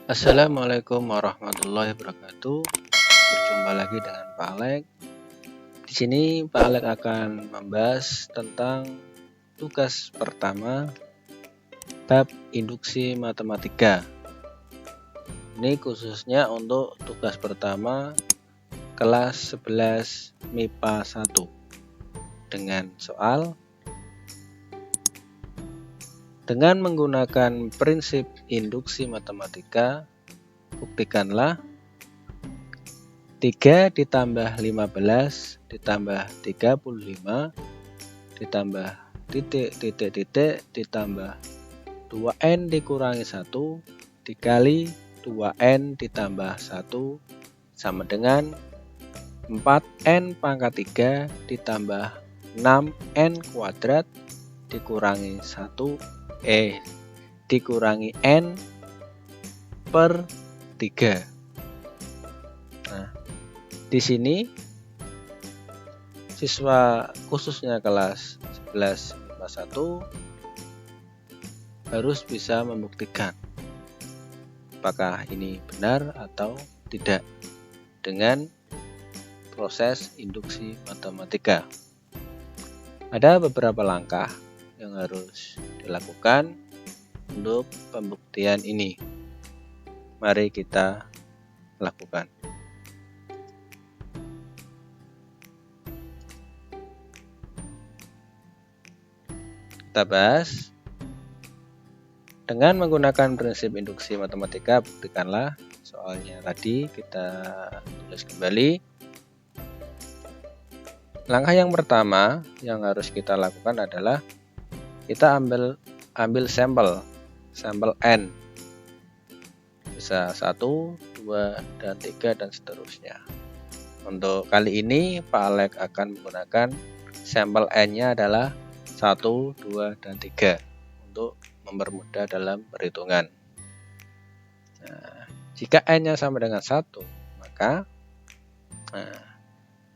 Assalamualaikum warahmatullahi wabarakatuh. Berjumpa lagi dengan Pak Alek. Di sini Pak Alek akan membahas tentang tugas pertama bab induksi matematika. Ini khususnya untuk tugas pertama kelas 11 MIPA 1 dengan soal dengan menggunakan prinsip induksi matematika, buktikanlah 3 ditambah 15 ditambah 35 ditambah titik ditambah 2n dikurangi 1 dikali 2n ditambah 1 sama dengan 4n pangkat 3 ditambah 6n kuadrat dikurangi 1 dikurangi n per 3. Nah, di sini siswa khususnya kelas 11 MIPA 1 harus bisa membuktikan apakah ini benar atau tidak dengan proses induksi matematika. Ada beberapa langkah yang harus dilakukan untuk pembuktian ini. Mari kita lakukan. Kita bahas dengan menggunakan prinsip induksi matematika, buktikanlah. Soalnya tadi kita tulis kembali. Langkah yang pertama yang harus kita lakukan adalah kita ambil sampel n, bisa 1, 2, dan 3 dan seterusnya. Untuk kali ini Pak Alek akan menggunakan sampel n-nya adalah 1, 2, dan 3 untuk mempermudah dalam perhitungan. Nah, jika n-nya sama dengan 1, maka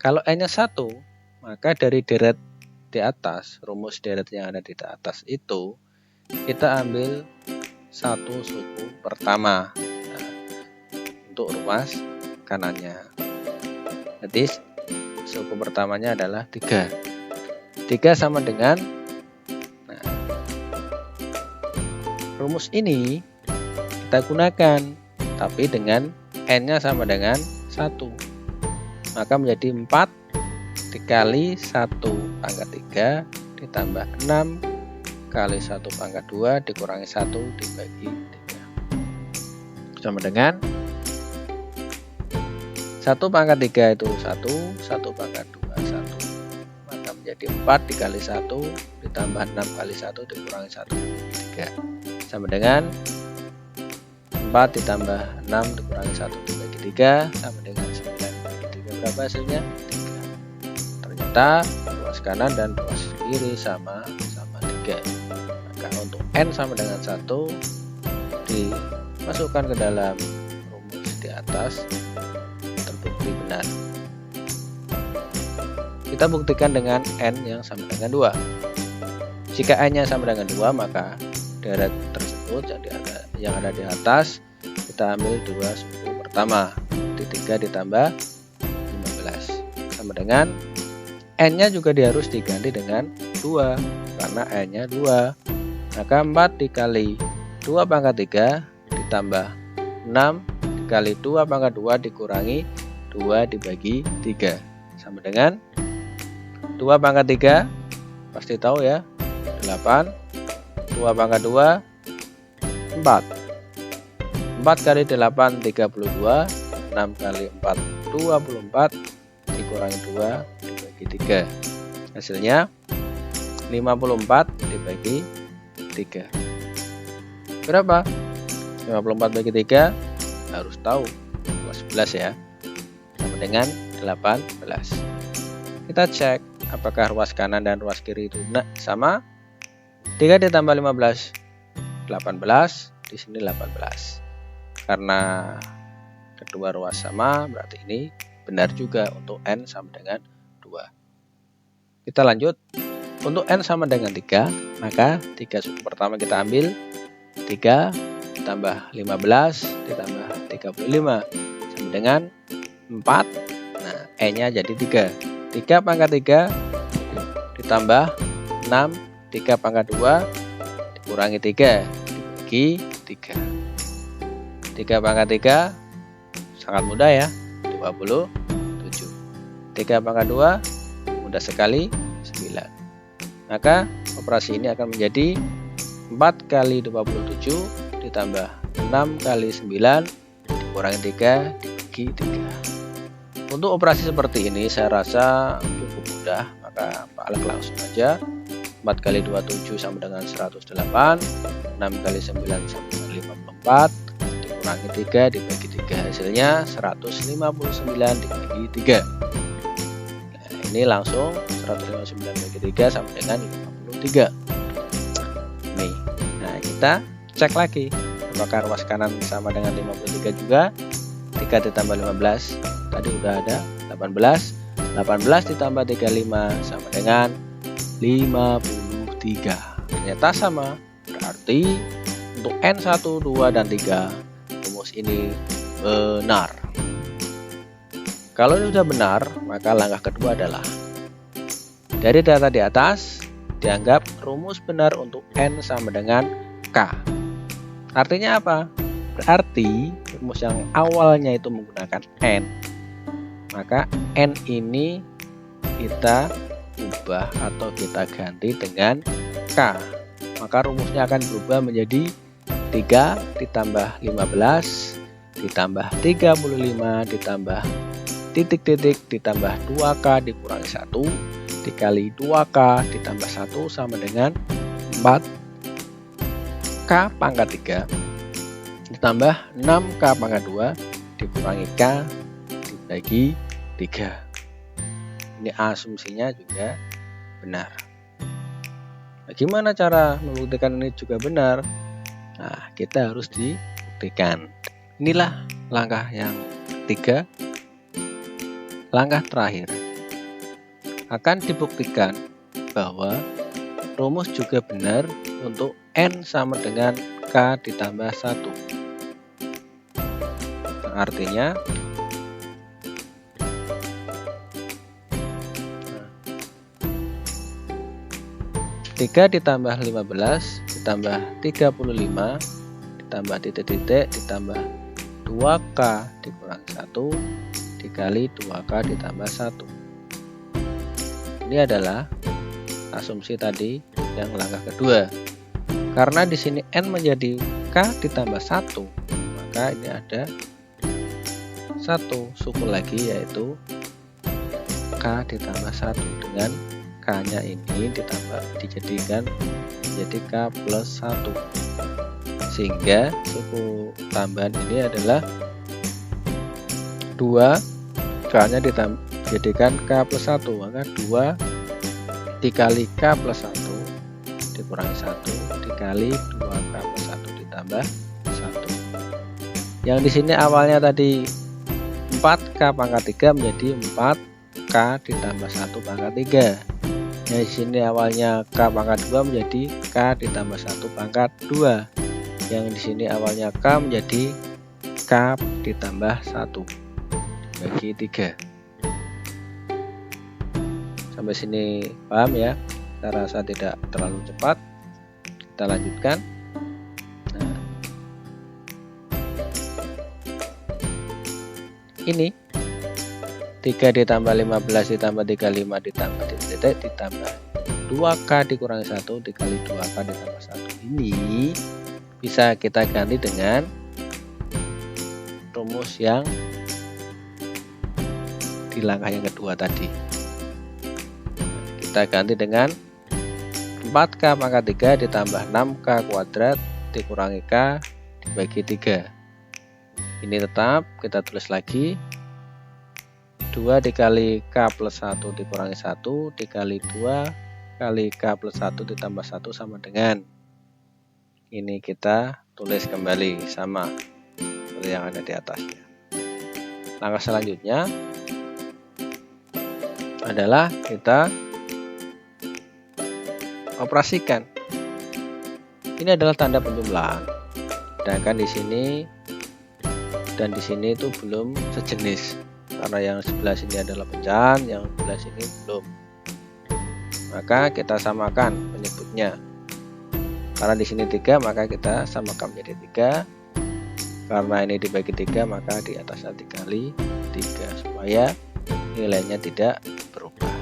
kalau n-nya 1, maka dari deret di atas, rumus deret yang ada di atas itu, kita ambil satu suku pertama untuk ruas kanannya. Jadi suku pertamanya adalah 3. 3 sama dengan rumus ini kita gunakan, tapi dengan n-nya sama dengan 1. Maka menjadi 4 dikali 1 pangkat 3 ditambah 6 kali 1 pangkat 2 dikurangi 1 dibagi 3 sama dengan 1 pangkat 3 itu 1 pangkat 2 1, maka menjadi 4 dikali 1 ditambah 6 kali 1 dikurangi 1 dibagi 3 sama dengan 4 ditambah 6 dikurangi 1 dibagi 3 sama dengan 9 dibagi 3. Berapa hasilnya? Ternyata ruas kanan dan ruas kiri sama 3. Maka untuk n sama dengan 1 dimasukkan ke dalam rumus di atas, terbukti benar. Kita buktikan dengan n yang sama dengan 2. Jika n nya sama dengan 2, maka deret tersebut yang ada di atas kita ambil 2 suku pertama, 3 ditambah 15 sama dengan n-nya juga harus diganti dengan 2 karena n-nya 2. Maka 4 dikali 2 pangkat 3 ditambah 6 dikali 2 pangkat 2 dikurangi 2 dibagi 3 sama dengan 2 pangkat 3 pasti tahu ya, 8. 2 pangkat 2 4. 4 kali 8 32, 6 kali 4 24 dikurangi 2 dibagi 3. Hasilnya 54 dibagi 3. Berapa? 54 bagi 3 harus tahu ruas 11 ya. Sama dengan 18. Kita cek apakah ruas kanan dan ruas kiri itu sama. 3 ditambah 15 18, di sini 18. Karena kedua ruas sama, berarti ini benar juga untuk n sama dengan 2. Kita lanjut. Untuk n sama dengan 3, maka 3 suku pertama kita ambil 3 ditambah 15 ditambah 35 sama dengan 4. Nah, E-nya jadi 3. 3 pangkat 3 ditambah 6, 3 pangkat 2 dikurangi 3 dibagi 3. 3 pangkat 3 sangat mudah ya, 27. 3 pangkat 2 mudah sekali, 9. Maka operasi ini akan menjadi 4 kali 27 ditambah 6 kali 9 dikurangi 3 dibagi 3. Untuk operasi seperti ini saya rasa cukup mudah, maka Pak Alek langsung aja. 4 kali 27 sama dengan 108, 6 kali 9 sama dengan 54, dikurangi 3 dibagi 3, hasilnya 159 dibagi 3. Nah, ini langsung 159 bagi 3 sama dengan 53. Nih, nah kita cek lagi apakah ruas kanan sama dengan 53 juga. 3 ditambah 15 tadi udah ada 18 ditambah 35 sama dengan 53. Ternyata sama, berarti untuk N1, 2, dan 3 rumus ini benar. Kalau ini sudah benar, maka langkah kedua adalah dari data di atas dianggap rumus benar untuk N sama dengan K. Artinya apa? Berarti rumus yang awalnya itu menggunakan N, maka N ini kita ubah atau kita ganti dengan K. Maka rumusnya akan berubah menjadi 3 ditambah 15 ditambah 35 ditambah titik-titik ditambah 2K dikurangi 1 dikali 2K ditambah 1 sama dengan 4K pangkat 3 ditambah 6K pangkat 2 dikurangi K dibagi 3. Ini asumsinya juga benar. Bagaimana cara membuktikan ini juga benar? Nah, kita harus dibuktikan. Inilah langkah yang ketiga. Langkah terakhir akan dibuktikan bahwa rumus juga benar untuk N sama dengan K ditambah 1. Artinya 3 ditambah 15 ditambah 35 ditambah titik-titik ditambah 2K dikurangi 1 dikali 2K ditambah 1. Ini adalah asumsi tadi yang langkah kedua. Karena di sini N menjadi K ditambah 1, maka ini ada 1 suku lagi yaitu K ditambah 1 dengan K-nya ini dijadikan menjadi K plus 1, sehingga suku tambahan ini adalah 2, K-nya dijadikan K plus 1, maka 2 dikali K plus 1 dikurangi 1 dikali 2K plus 1 ditambah 1. Yang di sini awalnya tadi 4K pangkat 3 menjadi 4K ditambah 1 pangkat 3. Yang di sini awalnya K pangkat 2 menjadi K ditambah 1 pangkat 2. Yang di sini awalnya K menjadi K ditambah 1 bagi 3. Sampai sini paham ya? Saya rasa tidak terlalu cepat. Kita lanjutkan. Nah, ini 3 ditambah 15 ditambah 35 ditambah titik ditambah 2K dikurangi 1 dikali 2K ditambah 1. Ini bisa kita ganti dengan rumus yang di langkah yang kedua tadi. Kita ganti dengan 4K pangkat 3 ditambah 6K kuadrat dikurangi K dibagi 3. Ini tetap kita tulis lagi 2 dikali K plus 1 dikurangi 1 dikali 2 kali K plus 1 ditambah 1 sama dengan ini, kita tulis kembali sama seperti yang ada di atasnya. Langkah selanjutnya adalah kita operasikan. Ini adalah tanda penjumlahan. sedangkan di sini dan di sini itu belum sejenis, karena yang sebelah sini adalah pecahan, yang sebelah sini belum. Maka kita samakan penyebutnya. Karena di sini 3, maka kita samakan menjadi 3. Karena ini dibagi 3, maka di atasnya dikali 3 supaya nilainya tidak berubah.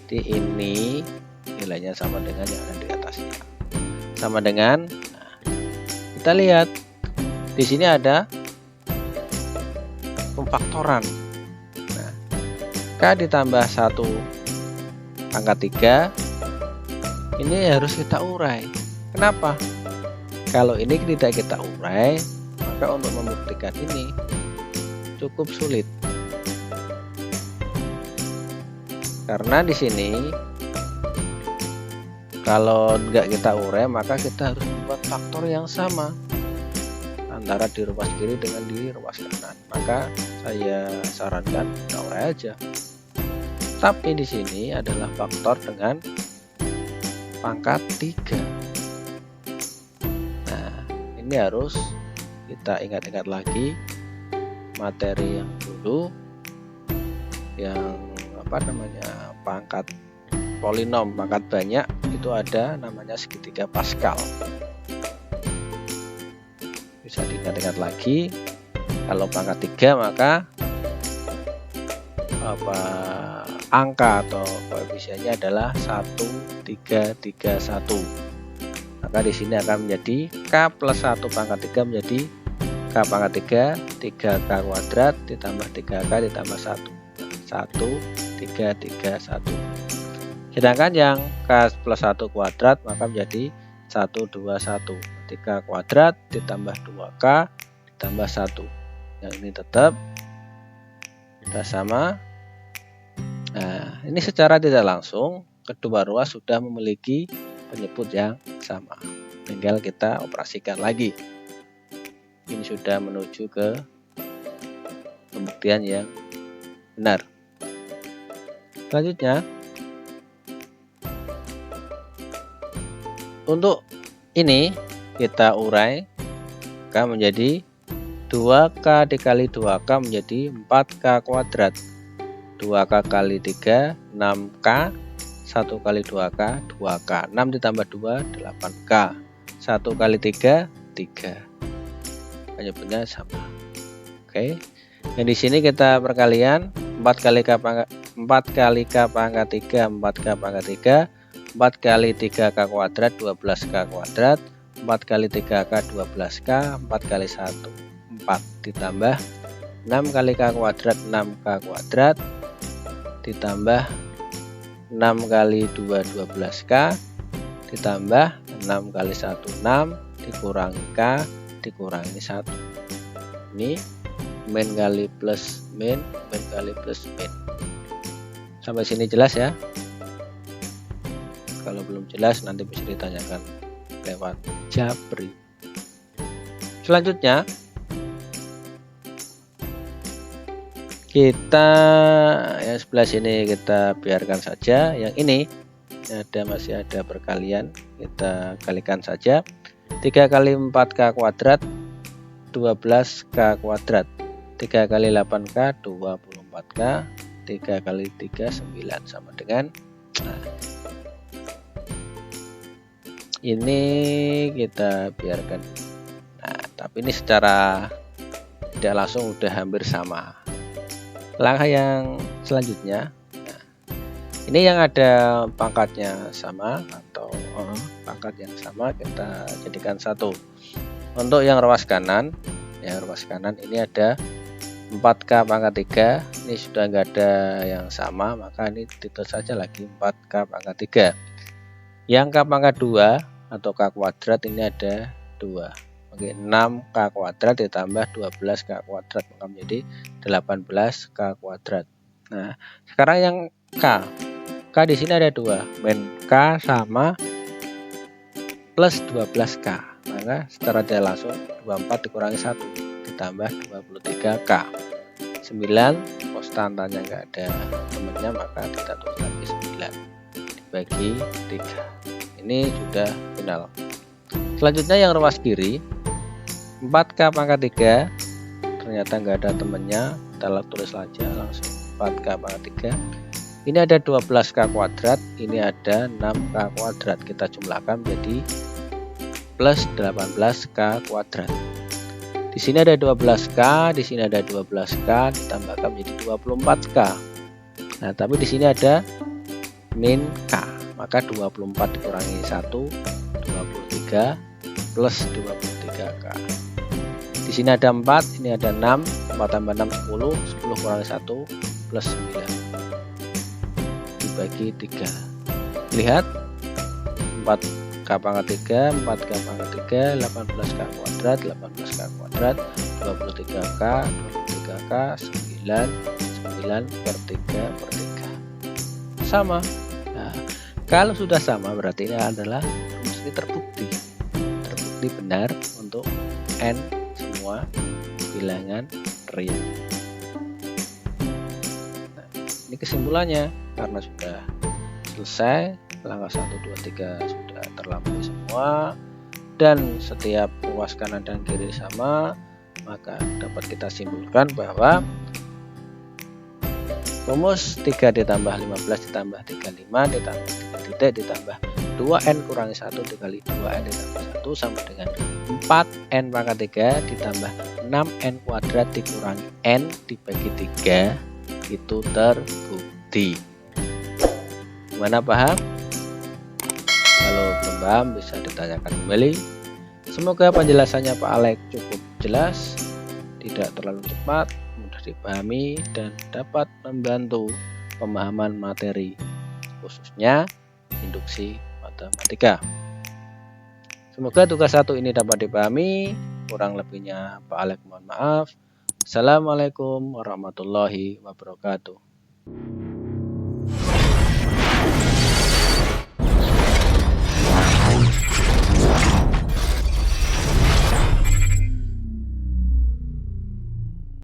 Jadi ini nilainya sama dengan yang ada di atasnya. Sama dengan, nah, kita lihat di sini ada pemfaktoran. Nah, K ditambah 1 pangkat 3 ini harus kita urai. Kenapa? Kalau ini tidak kita urai, maka untuk membuktikan ini cukup sulit. Karena di sini kalau nggak kita urai, maka kita harus membuat faktor yang sama antara di ruas kiri dengan di ruas kanan. Maka saya sarankan kita urai aja. Tapi di sini adalah faktor dengan pangkat 3. Nah, ini harus kita ingat-ingat lagi materi yang dulu, yang pangkat polinom, pangkat banyak itu ada namanya segitiga Pascal. Bisa diingat-ingat lagi. Kalau pangkat 3 maka angka atau koefisiennya adalah 1331. Maka di sini akan menjadi K plus 1 pangkat 3 menjadi K pangkat 3, 3K kuadrat ditambah 3K ditambah 1. 1331. Sedangkan yang K plus 1 kuadrat maka menjadi 121. 3 kuadrat ditambah 2K ditambah 1. Yang ini tetap sudah sama. Nah, ini secara tidak langsung kedua ruas sudah memiliki penyebut yang sama. Tinggal kita operasikan lagi. Ini sudah menuju ke pembuktian yang benar. Selanjutnya, untuk ini kita urai, K menjadi 2K dikali 2K menjadi 4K kuadrat. 2K kali 3 6K, 1 kali 2K 2K, 6 ditambah 2 8K, 1 kali 3 3. Penyebutnya sama. Oke. Yang di sini kita perkalian 4 kali K pangkat 4 kali K pangkat 3 4K pangkat 3, 4 kali 3K kuadrat 12K kuadrat, 4 kali 3K 12K, 4 kali 1 4 ditambah 6 kali K kuadrat 6K kuadrat ditambah 6 kali 2 12K ditambah 6 kali 1 6 dikurangi K dikurangi 1. Ini min kali plus min, min kali plus min. Sampai sini jelas ya? Kalau belum jelas nanti bisa ditanyakan lewat Japri. Selanjutnya kita yang sebelah sini kita biarkan saja. Yang ini masih ada perkalian, kita kalikan saja. 3 kali 4K kuadrat 12K kuadrat, 3 kali 8K 24K, 3 kali 3 9 sama dengan, nah, ini kita biarkan. Nah, tapi ini secara tidak langsung udah hampir sama. Langkah yang selanjutnya, nah, ini yang ada pangkatnya sama atau pangkat yang sama kita jadikan 1. Untuk yang ruas kanan, ini ada 4K pangkat 3. Ini sudah enggak ada yang sama, maka ini ditulis saja lagi 4K pangkat 3. Yang K pangkat 2 atau K kuadrat ini ada 2. Oke, 6K kuadrat ditambah 12K kuadrat maka menjadi 18K kuadrat. Nah, sekarang yang K di sini ada 2, min K sama plus 12K. Maka secara tidak langsung 24 dikurangi 1 ditambah 23K. 9 konstantanya enggak ada temennya, maka kita tulis lagi 9 dibagi 3. Ini sudah final. Selanjutnya yang ruas kiri, 4K pangkat 3 ternyata nggak ada temennya, kita tulis saja langsung 4K pangkat 3. Ini ada 12K kuadrat, ini ada 6K kuadrat, kita jumlahkan menjadi plus 18K kuadrat. Di sini ada 12K, di sini ada 12K, ditambahkan menjadi 24K. Nah, tapi di sini ada min K, maka 24 dikurangi 1, 23 plus 23K. Di sini ada 4, ini ada 6, 4 tambah 6 10, 10 kurangi 1 plus 9 dibagi 3. Lihat 4K pangkat 3, 4K pangkat 3, 18K kuadrat, 18K kuadrat, 23K, 23K, 9, 9 per 3 per 3. Sama. Nah, kalau sudah sama berarti ini adalah rumus ini terbukti benar untuk N semua bilangan real. Nah, ini kesimpulannya, karena sudah selesai langkah 1, 2, 3 sudah terlampaui semua dan setiap ruas kanan dan kiri sama, maka dapat kita simpulkan bahwa rumus 3 ditambah 15 ditambah 35 ditambah 3 titik ditambah 2n kurangi 1 dikali 2n ditambah 1 sama dengan 4n pangkat 3 ditambah 6n kuadrat dikurangi n dibagi 3 itu terbukti. Gimana, paham? Kalau belum paham bisa ditanyakan kembali. Semoga penjelasannya Pak Alex cukup jelas, tidak terlalu cepat, mudah dipahami dan dapat membantu pemahaman materi khususnya induksi matematika. Semoga tugas 1 ini dapat dipahami, kurang lebihnya Pak Alex mohon maaf. Assalamualaikum warahmatullahi wabarakatuh.